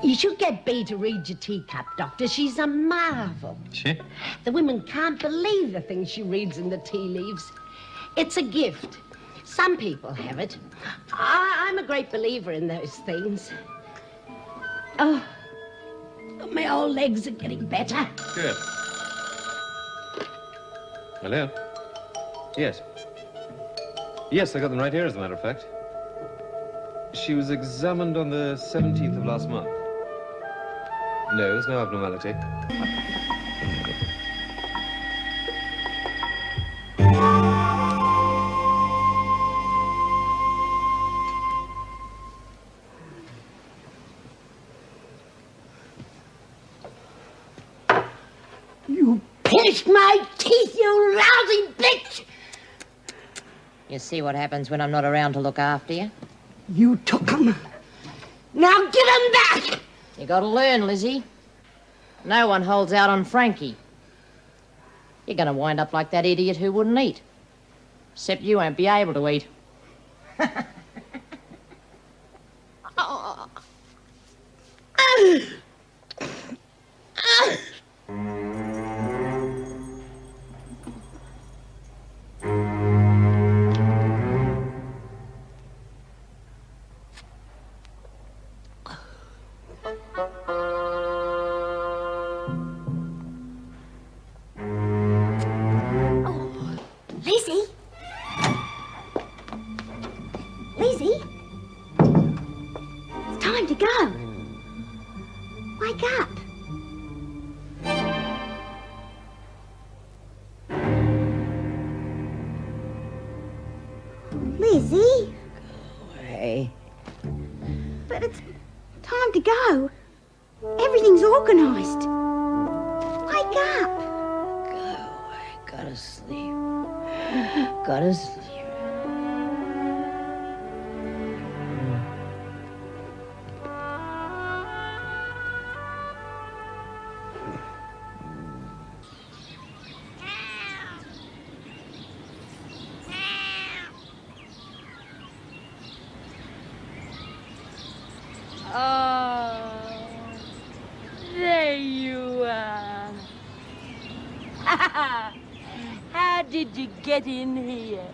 You should get Bea to read your teacup, Doctor. She's a marvel. She? The women can't believe the things she reads in the tea leaves. It's a gift. Some people have it. I'm a great believer in those things. Oh, my old legs are getting better. Good. Hello? Yes. Yes, I got them right here, as a matter of fact. She was examined on the 17th of last month. No, there's no abnormality. You pinched my teeth, you lousy bitch! You see what happens when I'm not around to look after you? You took them. Now give them back! You gotta learn, Lizzie. No one holds out on Frankie. You're gonna wind up like that idiot who wouldn't eat. Except you won't be able to eat. Lizzie? Lizzie? It's time to go. Wake up. Lizzie? Hey. But it's time to go. Everything's organised. Wake up. Gotta sleep. Gotta sleep. Oh, there you are. How did you get in here?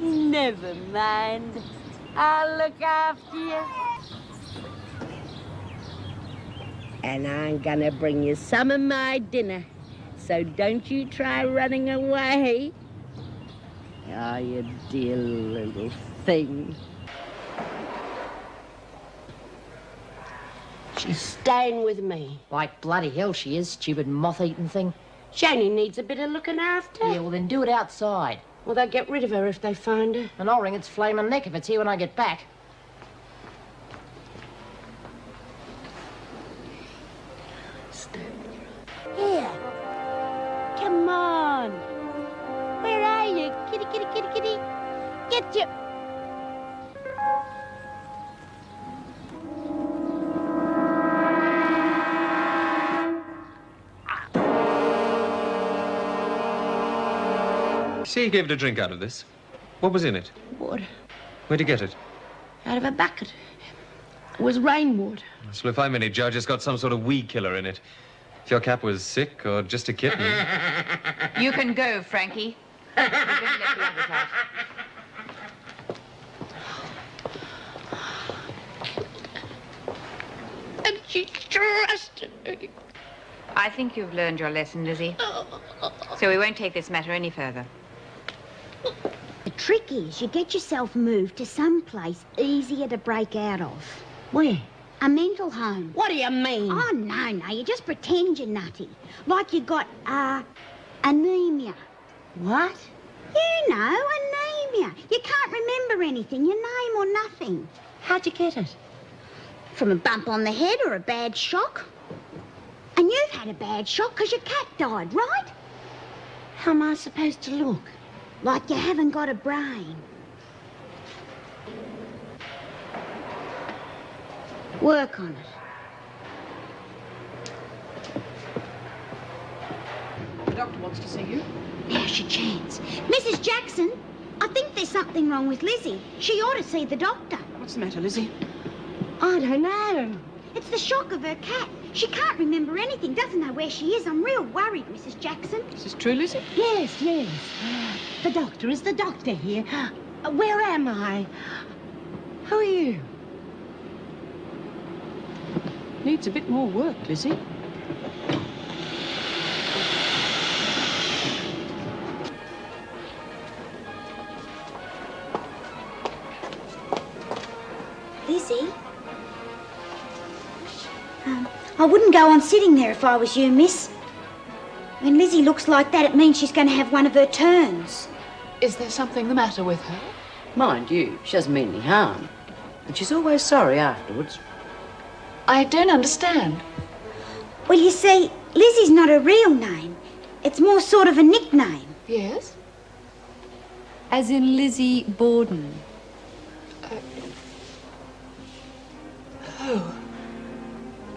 Never mind. I'll look after you. And I'm gonna bring you some of my dinner. So don't you try running away. Oh, you dear little thing. She's staying with me. Like bloody hell she is, stupid moth-eating thing. She only needs a bit of looking after. Yeah, well then do it outside. Well, they'll get rid of her if they find her. And I'll wring its flaming neck if it's here when I get back. Here. Come on. Where are you? Kitty, kitty, kitty, kitty. Get you. See, you gave it a drink out of this. What was in it? Water. Where'd you get it? Out of a bucket. It was rainwater. So if I'm any judge, it's got some sort of weed killer in it. If your cat was sick or just a kitten. You can go, Frankie. We're going to let the others out. And she trusted me. I think you've learned your lesson, Lizzie. So we won't take this matter any further. The trick is you get yourself moved to some place easier to break out of. Where? A mental home. What do you mean? Oh, no, you just pretend you're nutty. Like you got, anemia. What? You know, anemia. You can't remember anything, your name or nothing. How'd you get it? From a bump on the head or a bad shock. And you've had a bad shock because your cat died, right? How am I supposed to look? Like you haven't got a brain. Work on it. The doctor wants to see you. Now's your chance. Mrs. Jackson, I think there's something wrong with Lizzie. She ought to see the doctor. What's the matter, Lizzie? I don't know. It's the shock of her cat. She can't remember anything, doesn't know where she is. I'm real worried, Mrs. Jackson. Is this true, Lizzie? Yes, yes. Is the doctor here? Where am I? Who are you? Needs a bit more work, Lizzie. Lizzie? I wouldn't go on sitting there if I was you, miss. When Lizzie looks like that, it means she's going to have one of her turns. Is there something the matter with her? Mind you, she doesn't mean any harm. But she's always sorry afterwards. I don't understand. Well, you see, Lizzie's not her real name. It's more sort of a nickname. Yes? As in Lizzie Borden.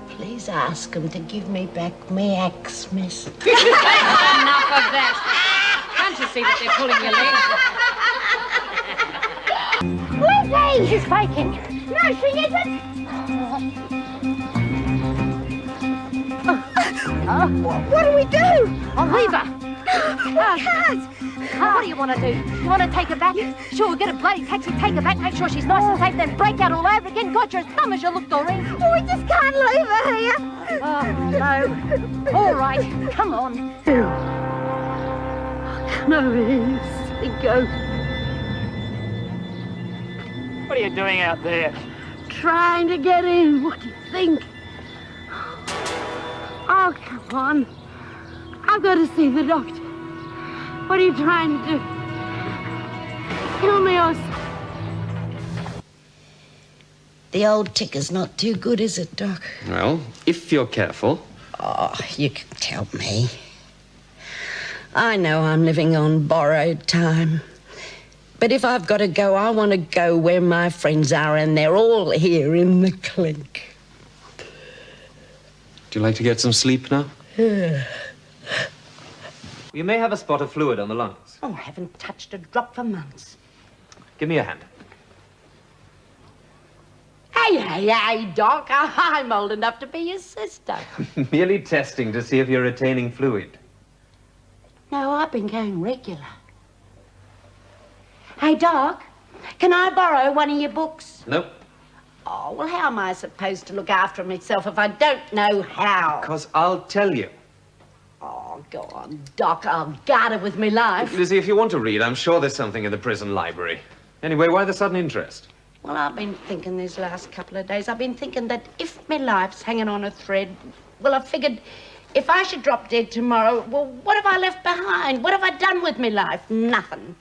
Please ask him to give me back my axe, miss. Enough of that. Can't you see that they're pulling your legs? Lizzie! She's faking. No, she isn't. What do we do? I'll leave her. We can't. What do you want to do? You want to take her back? Sure, we'll get a bloody taxi, take her back, make sure she's nice and safe, then break out all over again. God, you're as dumb as you look, Doreen. Oh, we just can't leave her here. Oh, no. All right, come on. Come over here, silly goat. What are you doing out there? Trying to get in. What do you think? Oh, come on. I've got to see the doctor. What are you trying to do? Kill me or something? The old ticker's not too good, is it, Doc? Well, if you're careful. Oh, you can tell me. I know I'm living on borrowed time. But if I've got to go, I want to go where my friends are, and they're all here in the clink. Do you like to get some sleep now? You may have a spot of fluid on the lungs. Oh, I haven't touched a drop for months. Give me your hand. Hey, Doc, I'm old enough to be your sister. Merely testing to see if you're retaining fluid. No, I've been going regular. Hey, Doc, can I borrow one of your books? Nope. Oh, well, how am I supposed to look after myself if I don't know how? Because I'll tell you. Oh, go on, Doc, I'll guard it with my life. Lizzie, if you want to read, I'm sure there's something in the prison library. Anyway, why the sudden interest? Well, I've been thinking these last couple of days, I've been thinking that if my life's hanging on a thread, well, I figured if I should drop dead tomorrow, well, what have I left behind? What have I done with my life? Nothing.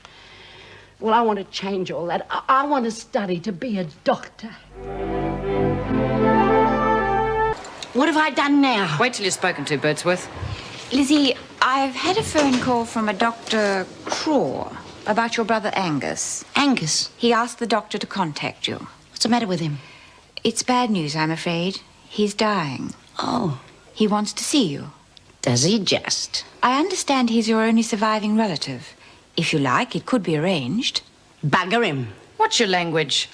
Well, I want to change all that. I want to study to be a doctor. What have I done now? Wait till you're spoken to, Birdsworth. Lizzie, I've had a phone call from a Dr. Craw about your brother Angus. Angus? He asked the doctor to contact you. What's the matter with him? It's bad news, I'm afraid. He's dying. Oh. He wants to see you. Does he just? I understand he's your only surviving relative. If you like, it could be arranged. Bugger him. What's your language?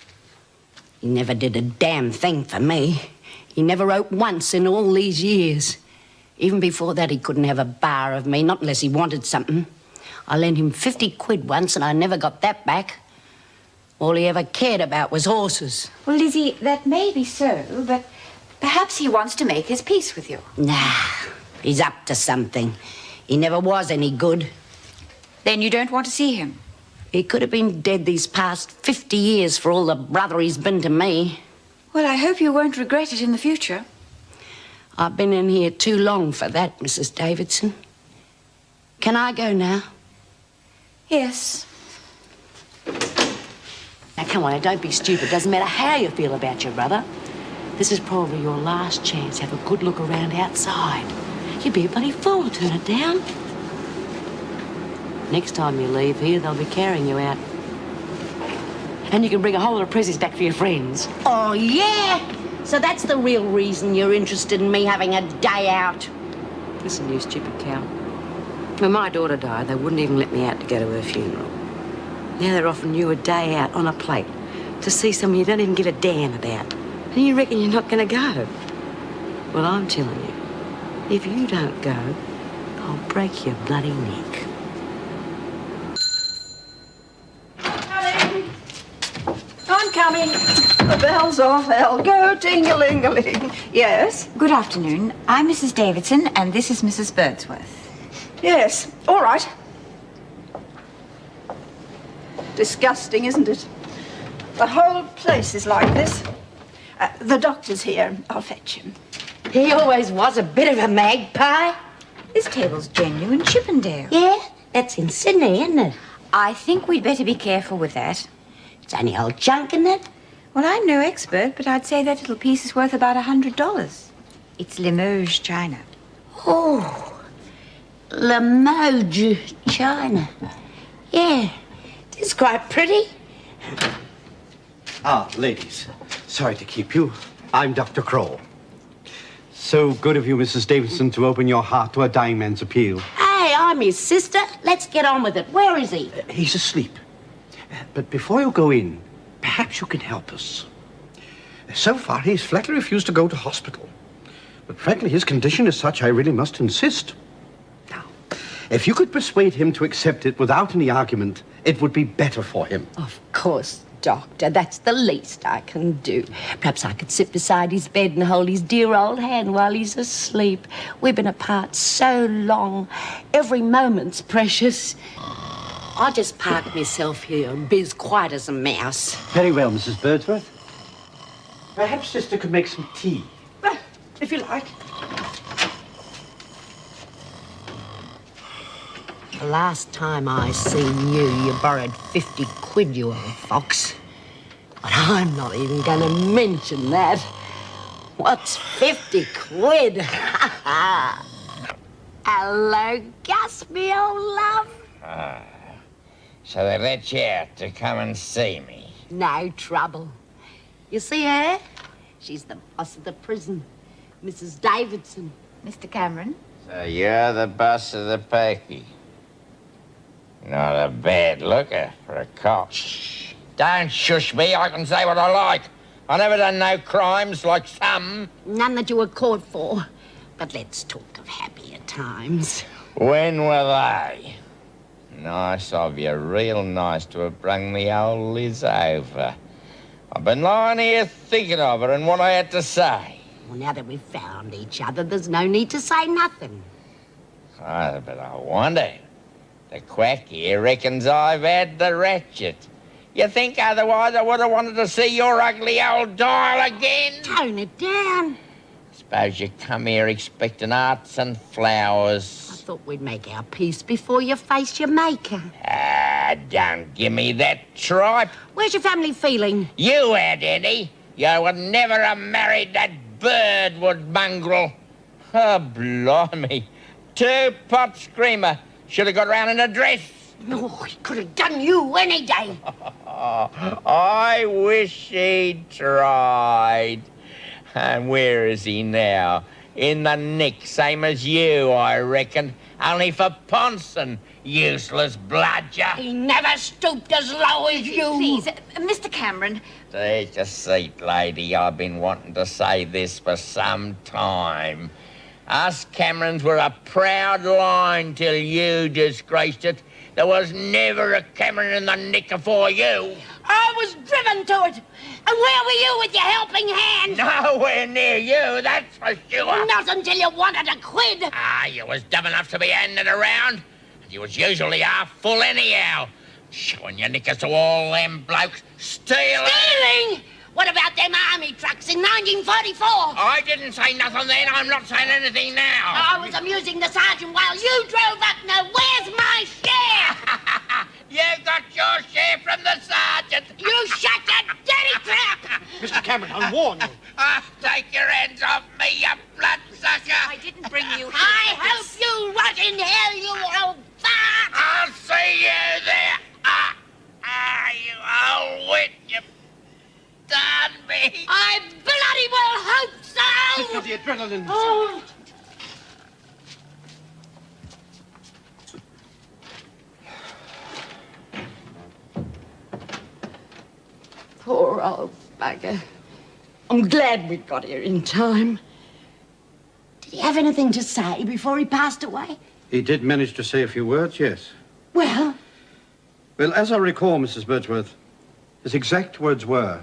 He never did a damn thing for me. He never wrote once in all these years. Even before that, he couldn't have a bar of me, not unless he wanted something. I lent him 50 quid once, and I never got that back. All he ever cared about was horses. Well, Lizzie, that may be so, but perhaps he wants to make his peace with you. Nah, he's up to something. He never was any good. Then you don't want to see him? He could have been dead these past 50 years for all the brother he's been to me. Well, I hope you won't regret it in the future. I've been in here too long for that, Mrs. Davidson. Can I go now? Yes. Now, come on, now, don't be stupid. Doesn't matter how you feel about your brother. This is probably your last chance to have a good look around outside. You'd be a bloody fool to turn it down. Next time you leave here, they'll be carrying you out. And you can bring a whole lot of presents back for your friends. Oh, yeah? So that's the real reason you're interested in me having a day out? Listen, you stupid cow. When my daughter died, they wouldn't even let me out to go to her funeral. Now they're offering you a day out on a plate to see someone you don't even give a damn about. And you reckon you're not going to go? Well, I'm telling you, if you don't go, I'll break your bloody neck. I'm coming. The bell's off. I'll go ting-a-ling-a-ling. Yes? Good afternoon. I'm Mrs. Davidson, and this is Mrs. Birdsworth. Yes. All right. Disgusting, isn't it? The whole place is like this. The doctor's here. I'll fetch him. He always was a bit of a magpie. This table's genuine Chippendale. Yeah, that's in Sydney, isn't it? I think we'd better be careful with that. It's only old junk, isn't it? Well, I'm no expert, but I'd say that little piece is worth about $100. It's Limoges china. Oh, Limoges china. Yeah, it is quite pretty. Ah, ladies. Sorry to keep you. I'm Dr. Kroll. So good of you, Mrs. Davidson, to open your heart to a dying man's appeal. Hey, I'm his sister. Let's get on with it. Where is he? He's asleep. But before you go in, perhaps you can help us. So far, he's flatly refused to go to hospital. But frankly, his condition is such I really must insist. Now, if you could persuade him to accept it without any argument, it would be better for him. Of course, Doctor. That's the least I can do. Perhaps I could sit beside his bed and hold his dear old hand while he's asleep. We've been apart so long. Every moment's precious. I'll just park myself here and be as quiet as a mouse. Very well, Mrs. Birdsworth. Perhaps Sister could make some tea. Well, if you like. The last time I seen you, you borrowed 50 quid, you old fox. But I'm not even going to mention that. What's 50 quid? Hello, Gus, me old love. So they let you out to come and see me? No trouble. You see her? She's the boss of the prison, Mrs. Davidson. Mr. Cameron? So you're the boss of the pokey. Not a bad looker for a cop. Shh. Don't shush me. I can say what I like. I never done no crimes like some. None that you were caught for. But let's talk of happier times. When were they? Nice of you, real nice to have brung the old Liz over. I've been lying here thinking of her and what I had to say. Well, now that we've found each other, there's no need to say nothing. Oh, but I wonder. The quack here reckons I've had the ratchet. You think otherwise I would have wanted to see your ugly old dial again? Tone it down. Suppose you come here expecting arts and flowers. I thought we'd make our peace before you face your maker. Ah, don't give me that tripe. Where's your family feeling? You had any. You would never have married that Birdwood mongrel. Oh, blimey. Two-pot screamer. Should have got round in a dress. Oh, he could have done you any day. I wish he'd tried. And where is he now? In the nick, same as you, I reckon. Only for Ponson, useless bludger. He never stooped as low as you. Please, Mr. Cameron. Take a seat, lady. I've been wanting to say this for some time. Us Camerons were a proud line till you disgraced it. There was never a Cameron in the nick afore you. I was driven to it. And where were you with your helping hand? Nowhere near you, that's for sure. Not until you wanted a quid. Ah, you was dumb enough to be handed around. You was usually half full anyhow. Showing your knickers to all them blokes. Stealing! Stealing? What about them army trucks in 1944? I didn't say nothing then. I'm not saying anything now. I was amusing the sergeant while you drove up. Now, where's my share? You got your share from the sergeant. You shut your dirty trap. Mr. Cameron, I warn you. Take your hands off me, you bloodsucker. I didn't bring you here. I hope you rot in hell, you old fart. I'll see you there. You old witch, you done me. I bloody well hope so. The adrenaline. Oh. Poor old bugger. I'm glad we got here in time. he have anything to say before he passed away? He did manage to say a few words, yes. Well? Well, as I recall, Mrs. Birdsworth, his exact words were,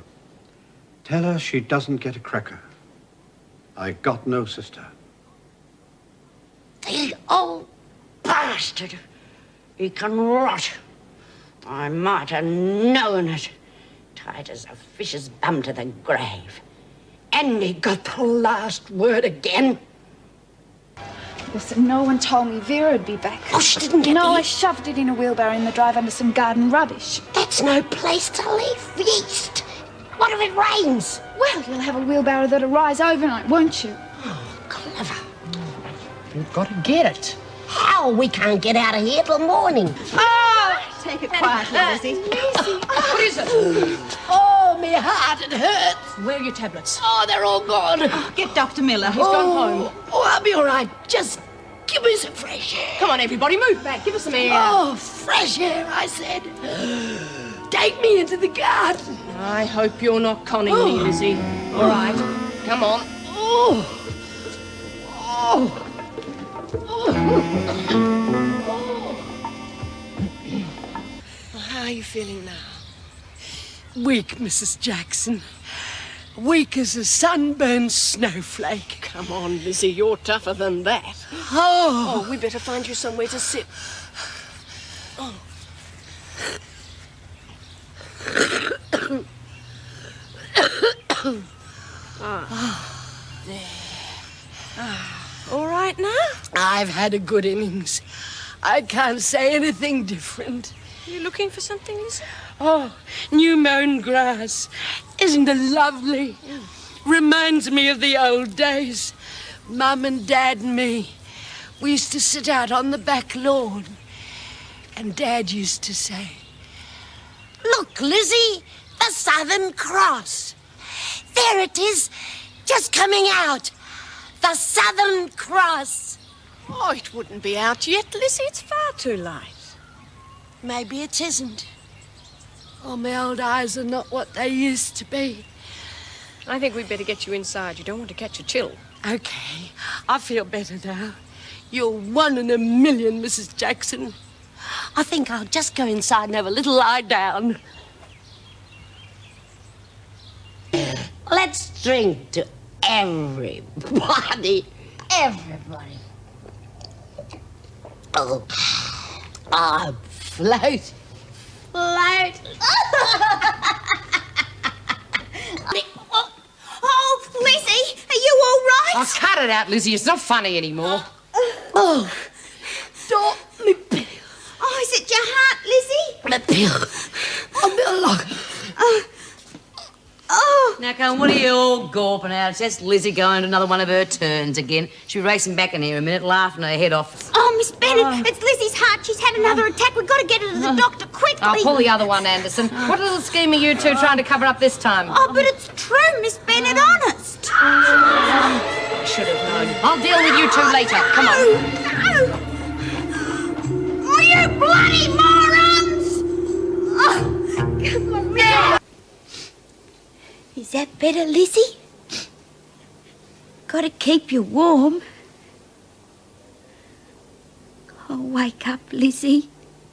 "Tell her she doesn't get a cracker. I got no sister." The old bastard. He can rot. I might have known it. Tight as a fish's bum to the grave. And he got the last word again. Listen, no one told me Vera'd be back. Oh, she didn't get No, here? I shoved it in a wheelbarrow in the drive under some garden rubbish. That's no place to leave yeast. What if it rains? Well, you'll have a wheelbarrow that'll rise overnight, won't you? Clever. You've got to get it. How? We can't get out of here till morning. Oh, take it quietly, Lizzie. What is it? Oh, me heart, it hurts. Where are your tablets? Oh, they're all gone. Get Dr. Miller. He's gone home. Oh, I'll be all right. Just give me some fresh air. Come on, everybody, move back. Give us some air. Oh, fresh air, I said. Take me into the garden. I hope you're not conning me, Lizzie. All right, come on. Oh. How are you feeling now? Weak, Mrs. Jackson. Weak as a sunburned snowflake. Come on, Lizzie, you're tougher than that. Oh, We better find you somewhere to sit. all right now? I've had a good innings. I can't say anything different. You looking for something, Lizzie? Oh, new mown grass. Isn't it lovely? Reminds me of the old days. Mum and Dad and me. We used to sit out on the back lawn. And Dad used to say, Look, Lizzie, the Southern Cross. There it is, just coming out. The Southern Cross. Oh, it wouldn't be out yet, Lizzie. It's far too late. maybe it isn't. Oh, my old eyes are not what they used to be. I think we'd better get you inside. You don't want to catch a chill. Okay, I feel better now. You're 1 in a million, Mrs. Jackson. I think I'll just go inside and have a little lie down. Let's drink to everybody. Everybody. Oh, I'm float. Float. Oh, Lizzie, are you all right? Oh, cut it out, Lizzie. It's not funny anymore. Oh, stop me pill. Oh, is it your heart, Lizzie? Me pill. Oh, me log. Oh. Now, come on, what are you all gawping at? It's just Lizzie going to another one of her turns again. She'll be racing back in here a minute, laughing her head off. Oh, Miss Bennett, it's Lizzie's heart. She's had another attack. We've got to get her to the doctor quickly. I'll pull the other one, Anderson. What little scheme are you two trying to cover up this time? Oh, but it's true, Miss Bennett, honest. I should have known. I'll deal with you two later. Come on. No! Oh, you bloody morons! Oh, come on, now. Is that better, Lizzie? Got to keep you warm. Oh, wake up, Lizzie.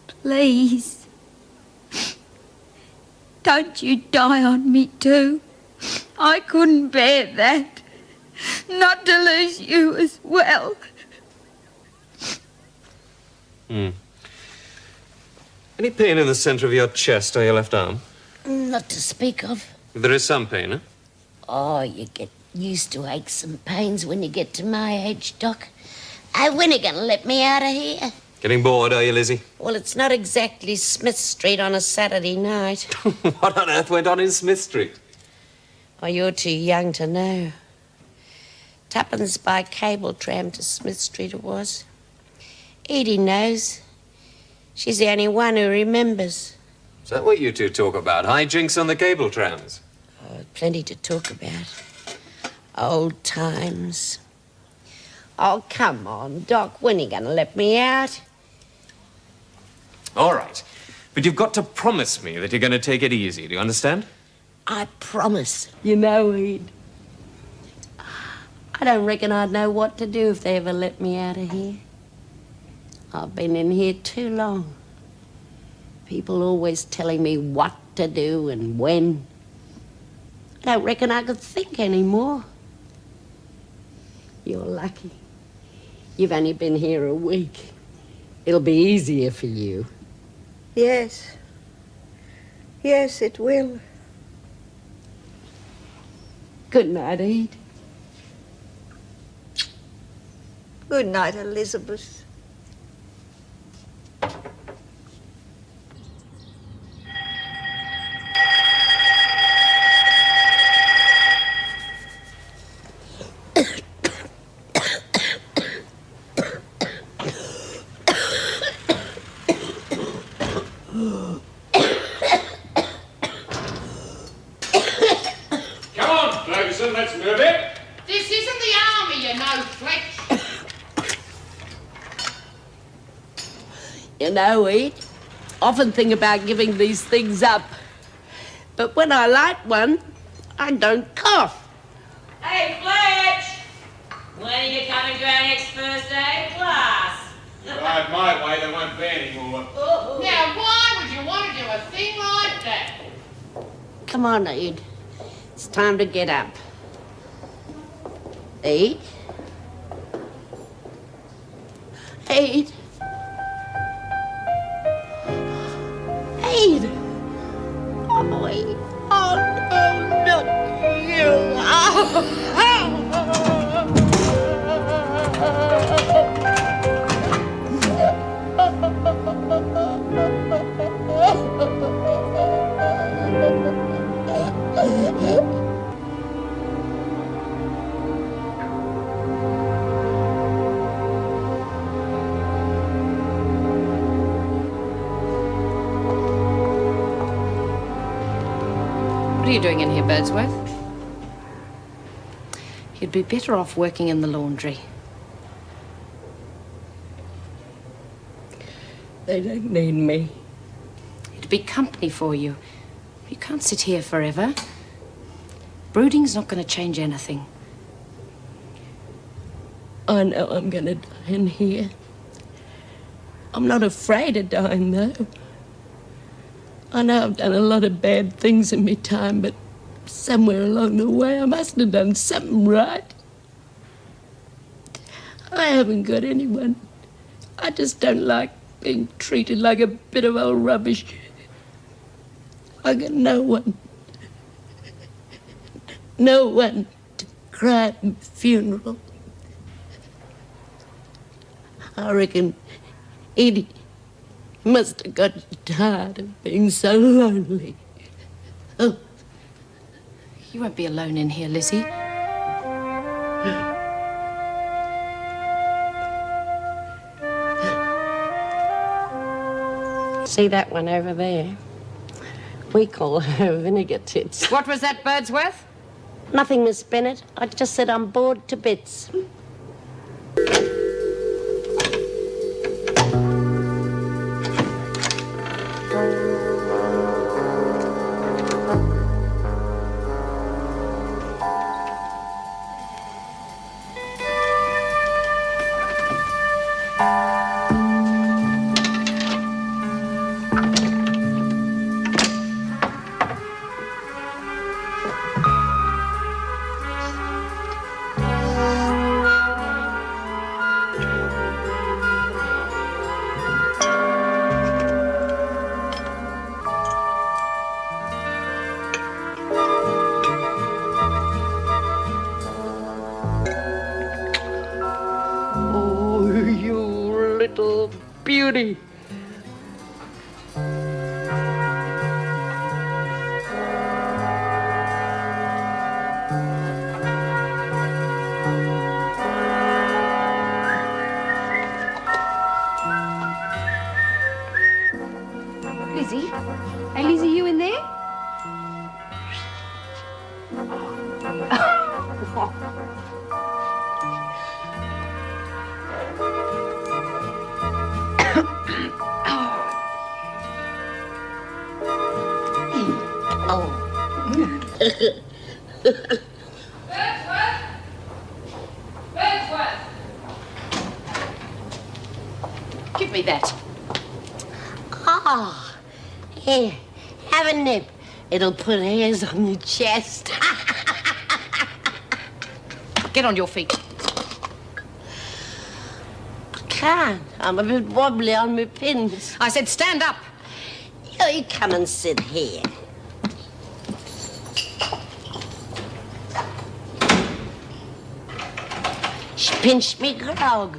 Please. Don't you die on me, too. I couldn't bear that. Not to lose you as well. Any pain in the center of your chest or your left arm? Not to speak of. There is some pain, eh? Oh, you get used to aches and pains when you get to my age, Doc. When are you going to let me out of here? Getting bored, are you, Lizzie? Well, it's not exactly Smith Street on a Saturday night. What on earth went on in Smith Street? Oh, you're too young to know. Tuppence by cable tram to Smith Street it was. Edie knows. She's the only one who remembers. Is that what you two talk about? Hijinks on the cable trams? Oh, plenty to talk about. Old times. Oh, come on, Doc. When are you going to let me out? All right. But you've got to promise me that you're going to take it easy. Do you understand? I promise. You know, Ed, I I don't reckon I'd know what to do if they ever let me out of here. I've been in here too long. People always telling me what to do and when. I don't reckon I could think anymore. You're lucky. You've only been here a week. It'll be easier for you. Yes. Yes, it will. Good night, Ede. Good night, Elizabeth. Let's move it. This isn't the army, you know, Fletch. You know, Ede, often think about giving these things up. But when I like one, I don't cough. Hey, Fletch! When are you coming to our next first aid class? Right, my way, there won't be any more. Now, why would you want to do a thing like that? Come on, Ede. It's time to get up. Ede? Ede? Ede? Oh, Ede. Oh, no, not you. What are you doing in here, Birdsworth? You'd be better off working in the laundry. They don't need me. It'd be company for you. You can't sit here forever. Brooding's not going to change anything. I know I'm going to die in here. I'm not afraid of dying, though. I know I've done a lot of bad things in my time, but somewhere along the way I must have done something right. I haven't got anyone. I just don't like being treated like a bit of old rubbish. I got no one. No one to cry at my funeral. I reckon Edie must have got tired of being so lonely. Oh. You won't be alone in here, Lizzie. See that one over there? We call her Vinegar Tits. What was that, Birdsworth? Nothing, Miss Bennett. I just said I'm bored to bits. Beauty. Lizzie? Hey, Lizzie, you in there? me that. Oh, here, have a nip. It'll put hairs on your chest. Get on your feet. Can't. I'm a bit wobbly on my pins. I said stand up. You come and sit here. She pinched me grog.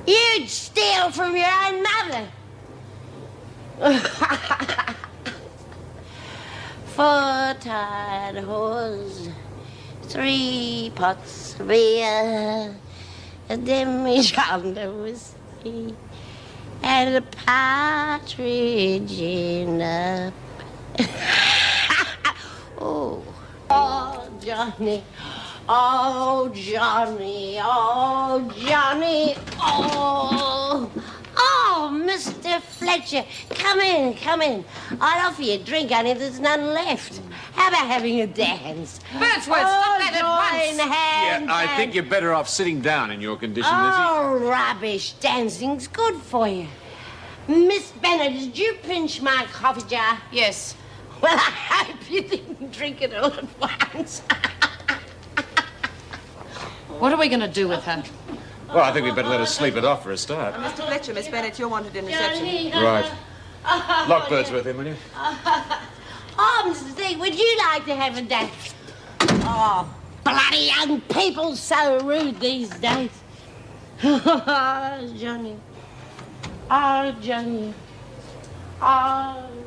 You'd steal from your own mother. 4 tired horse, 3 pots of beer, a demi-john of whiskey, and a partridge in a... Oh, Johnny. Oh, Johnny. Oh, Johnny. Oh. Oh, Mr. Fletcher. Come in, come in. I'll offer you a drink, honey, if there's none left. How about having a dance? Birdsworth, stop that at once. Yeah, I think you're better off sitting down in your condition, Lizzie. Oh, rubbish. Dancing's good for you. Miss Bennet, did you pinch my coffee jar? Yes. Well, I hope you didn't drink it all at once. What are we going to do with her? Well, I think we'd better let her sleep it off for a start. Mr. Fletcher, Miss Bennett, you're wanted in reception. Right. Lock Birdsworth in, will you? Oh, Mr. Stig, would you like to have a dance? Oh, bloody young people, so rude these days. Oh, Johnny. Oh, Johnny. Oh,